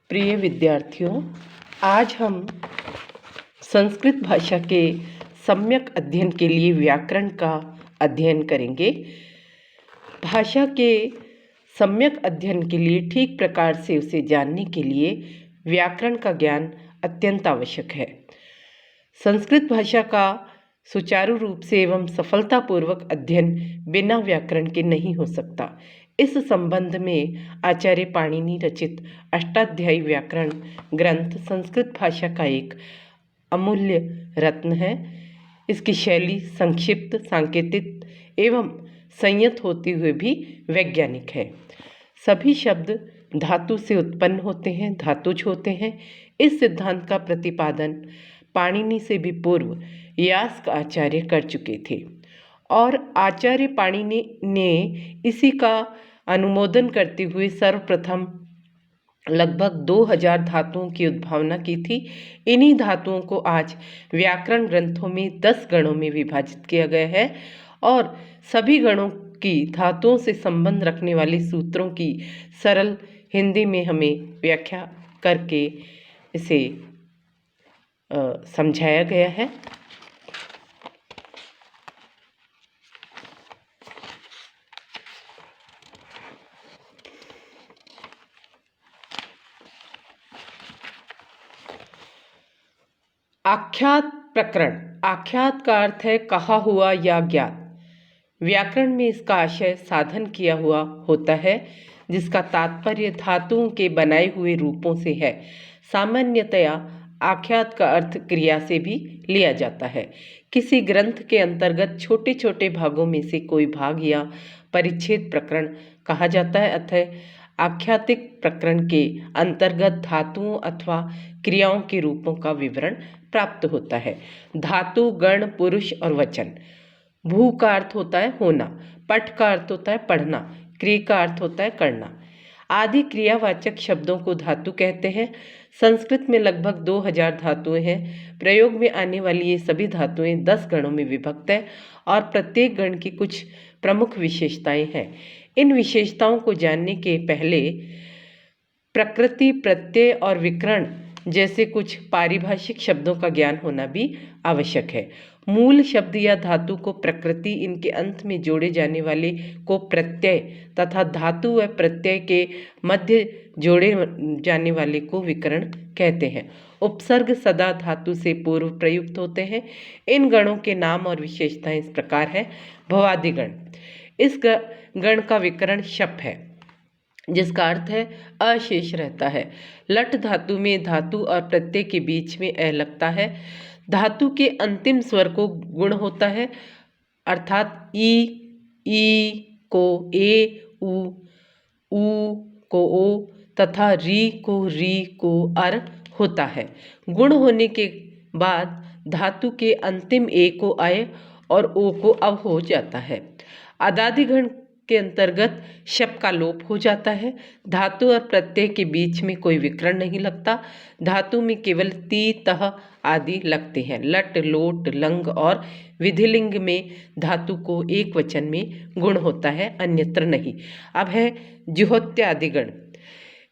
प्रिय विद्यार्थियों, आज हम संस्कृत भाषा के सम्यक अध्ययन के लिए व्याकरण का अध्ययन करेंगे। भाषा के सम्यक अध्ययन के लिए ठीक प्रकार से उसे जानने के लिए व्याकरण का ज्ञान अत्यंत आवश्यक है। संस्कृत भाषा का सुचारू रूप से एवं सफलतापूर्वक अध्ययन बिना व्याकरण के नहीं हो सकता। इस संबंध में आचार्य पाणिनि रचित अष्टाध्यायी व्याकरण ग्रंथ संस्कृत भाषा का एक अमूल्य रत्न है। इसकी शैली संक्षिप्त, सांकेतिक एवं संयत होते हुए भी वैज्ञानिक है। सभी शब्द धातु से उत्पन्न होते हैं, धातुज होते हैं। इस सिद्धांत का प्रतिपादन पाणिनि से भी पूर्व यास्क आचार्य कर चुके थे और आचार्य पाणिनि ने इसी का अनुमोदन करते हुए सर्वप्रथम लगभग 2000 धातुओं की उद्भावना की थी। इन्हीं धातुओं को आज व्याकरण ग्रंथों में 10 गणों में विभाजित किया गया है और सभी गणों की धातुओं से संबंध रखने वाले सूत्रों की सरल हिंदी में हमें व्याख्या करके इसे समझाया गया है। आख्यात प्रकरण। आख्यात का अर्थ है कहा हुआ या ज्ञात। व्याकरण में इसका आशय साधन किया हुआ होता है, जिसका तात्पर्य धातुओं के बनाए हुए रूपों से है। सामान्यतया आख्यात का अर्थ क्रिया से भी लिया जाता है। किसी ग्रंथ के अंतर्गत छोटे छोटे भागों में से कोई भाग या परिच्छेद प्रकरण कहा जाता है। अतः आख्यातिक प्रकरण के अंतर्गत धातुओं अथवा क्रियाओं के रूपों का विवरण प्राप्त होता है। धातु, गण, पुरुष और वचन। भू का अर्थ होता है होना, पठ का अर्थ होता है पढ़ना, क्रिय का अर्थ होता है करना। आदि क्रियावाचक शब्दों को धातु कहते हैं। संस्कृत में लगभग 2000 धातुएं हैं। प्रयोग में आने वाली ये सभी धातुएं 10 गणों में विभक्त है और प्रत्येक गण की कुछ प्रमुख विशेषताएं हैं। इन विशेषताओं को जानने के पहले प्रकृति, प्रत्यय और विकरण जैसे कुछ पारिभाषिक शब्दों का ज्ञान होना भी आवश्यक है। मूल शब्द या धातु को प्रकृति, इनके अंत में जोड़े जाने वाले को प्रत्यय तथा धातु व प्रत्यय के मध्य जोड़े जाने वाले को विकरण कहते हैं। उपसर्ग सदा धातु से पूर्व प्रयुक्त होते हैं। इन गणों के नाम और विशेषताएं इस प्रकार है। भवादिगण। इस गण का विकरण शप है, जिसका अर्थ है अशेष रहता है। लट धातु में धातु और प्रत्यय के बीच में ए लगता है। धातु के अंतिम स्वर को गुण होता है, अर्थात ई को ए, उ को ओ तथा री को अर होता है। गुण होने के बाद धातु के अंतिम ए को अय और ओ को अव हो जाता है। अदादिगण के अंतर्गत शप का लोप हो जाता है। धातु और प्रत्यय के बीच में कोई विकरण नहीं लगता। धातु में केवल ती, तह आदि लगते हैं। लट, लोट, लंग और विधिलिंग में धातु को एक वचन में गुण होता है, अन्यत्र नहीं। अब है जुहोत्यादिगण।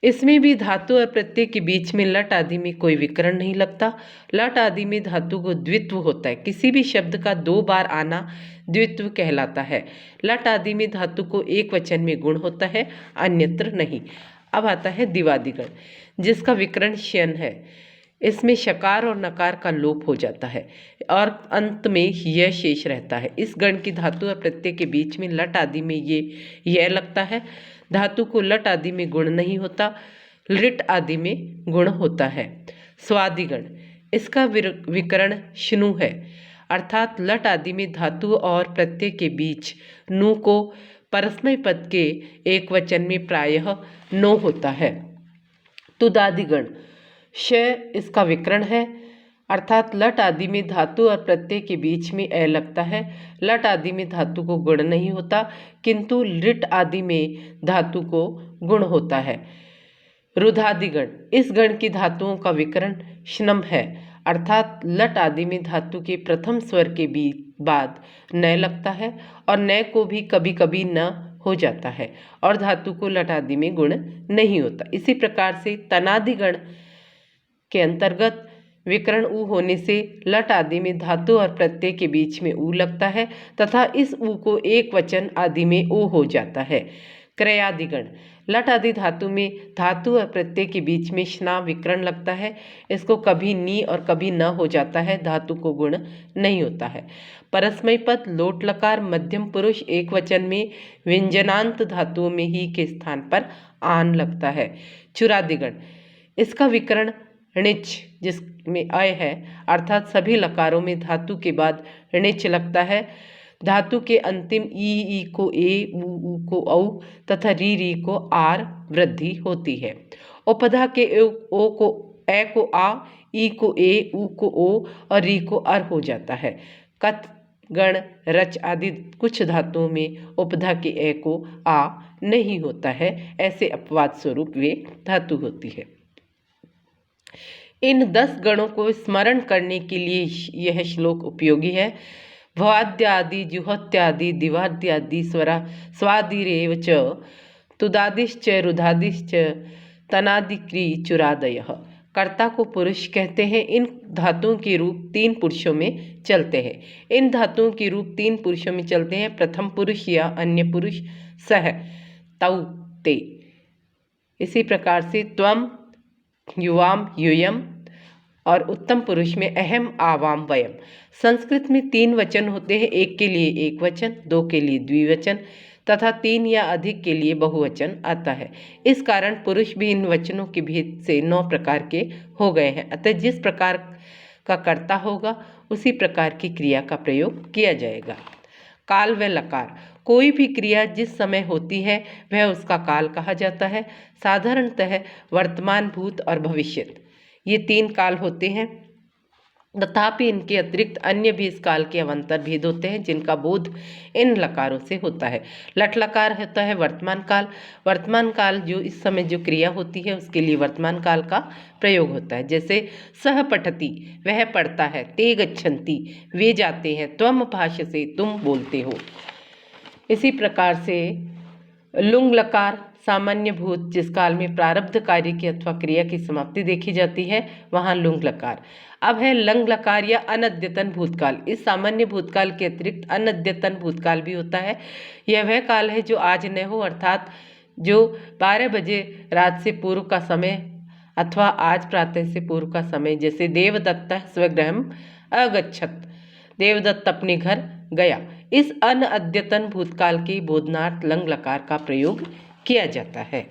इसमें भी धातु और प्रत्यय के बीच में लट आदि में कोई विकरण नहीं लगता। लट आदि में धातु को द्वित्व होता है। किसी भी शब्द का 2 बार आना द्वित्व कहलाता है। लट आदि में धातु को एक वचन में गुण होता है, अन्यत्र नहीं। अब आता है दिवादिगण, जिसका विकरण श्यन है। इसमें शकार और नकार का लोप हो जाता है और अंत में यह शेष रहता है। इस गण की धातु और प्रत्यय के बीच में लट आदि में यह लगता है। धातु को लट आदि में गुण नहीं होता, लिट आदि में गुण होता है। स्वादिगण। इसका विकरण श्नु है, अर्थात लट आदि में धातु और प्रत्यय के बीच नु को परस्मै पद के एक वचन में प्रायः नो होता है। तुदादिगण। श इसका विकरण है, अर्थात लट आदि में धातु और प्रत्यय के बीच में ए लगता है। लट आदि में धातु को गुण नहीं होता, किंतु लिट आदि में धातु को गुण होता है। रुधादिगण। इस गण की धातुओं का विकरण श्नम है, अर्थात लट आदि में धातु के प्रथम स्वर के बाद न लगता है और न को भी कभी कभी न हो जाता है और धातु को लट आदि में गुण नहीं होता। इसी प्रकार से तनादि गण के अंतर्गत विकर्ण ऊ होने से लट आदि में धातु और प्रत्यय के बीच में ऊ लगता है तथा इस ऊ को एक वचन आदि में ओ हो जाता है। क्रयादिगण, लट आदि धातु में धातु और प्रत्यय के बीच में श्ना विकर्ण लगता है। इसको कभी नी और कभी न हो जाता है, धातु को गुण नहीं होता है। परस्मय पद लोट लकार मध्यम पुरुष एक वचन में व्यंजनांत धातुओं में ही के स्थान पर आन लगता है। चुरादिगण, इसका विकर्ण णिच जिसमें अय है, अर्थात सभी लकारों में धातु के बाद णिच लगता है। धातु के अंतिम ई को ए, ऊ को औ तथा री को आर वृद्धि होती है। उपधा के ओ को ए को आ, ई को ए, ऊ को ओ और री को अर हो जाता है। कत, गण, रच आदि कुछ धातुओं में उपधा के ए को आ नहीं होता है, ऐसे अपवाद स्वरूप वे धातु होती है। इन 10 गणों को स्मरण करने के लिए यह श्लोक उपयोगी है। भवाद्यादि जुहोत्यादि दिवाद्यादि स्वरा स्वादिरेव च तुदादिश्च रुधादिश्च तनादिक्री चुरादयः। कर्ता को पुरुष कहते हैं। इन धातुओं के रूप 3 पुरुषों में चलते हैं। इन धातुओं के रूप 3 पुरुषों में चलते हैं, प्रथम पुरुष या अन्य पुरुष, सह, तौ, ते। इसी प्रकार से त्वम, युवाम, यूयम और उत्तम पुरुष में अहम, आवाम, वयम। संस्कृत में 3 वचन होते हैं, एक के लिए एक वचन, 2 के लिए द्विवचन तथा 3 या अधिक के लिए बहुवचन आता है। इस कारण पुरुष भी इन वचनों के भेद से 9 प्रकार के हो गए हैं। अतः जिस प्रकार का कर्ता होगा उसी प्रकार की क्रिया का प्रयोग किया जाएगा। काल व लकार, कोई भी क्रिया जिस समय होती है वह उसका काल कहा जाता है। साधारणतः वर्तमान, भूत और भविष्यत, ये 3 काल होते हैं। तथापि इनके अतिरिक्त अन्य भी इस काल के अवंतर भेद होते हैं जिनका बोध इन लकारों से होता है। लट लकार होता है वर्तमान काल। वर्तमान काल जो इस समय जो क्रिया होती है उसके लिए वर्तमान काल का प्रयोग होता है। जैसे सह पठति, वह पढ़ता है, ते गच्छन्ति, वे जाते हैं, त्वम भाषसे, तुम बोलते हो। इसी प्रकार से लुंग लकार, सामान्य भूत, जिस काल में प्रारब्ध कार्य की अथवा क्रिया की समाप्ति देखी जाती है वहाँ लुंग लकार। अब है लंग लकार या अनद्यतन भूतकाल। इस सामान्य भूतकाल के अतिरिक्त अनद्यतन भूतकाल भी होता है। यह वह काल है जो आज न हो, अर्थात जो 12 बजे रात से पूर्व का समय अथवा आज प्रातः से पूर्व का समय। जैसे देवदत्त स्वगृहम अगच्छत, देवदत्त अपने घर गया। इस अनद्यतन भूतकाल के बोधनार्थ लंग लकार का प्रयोग किया जाता है।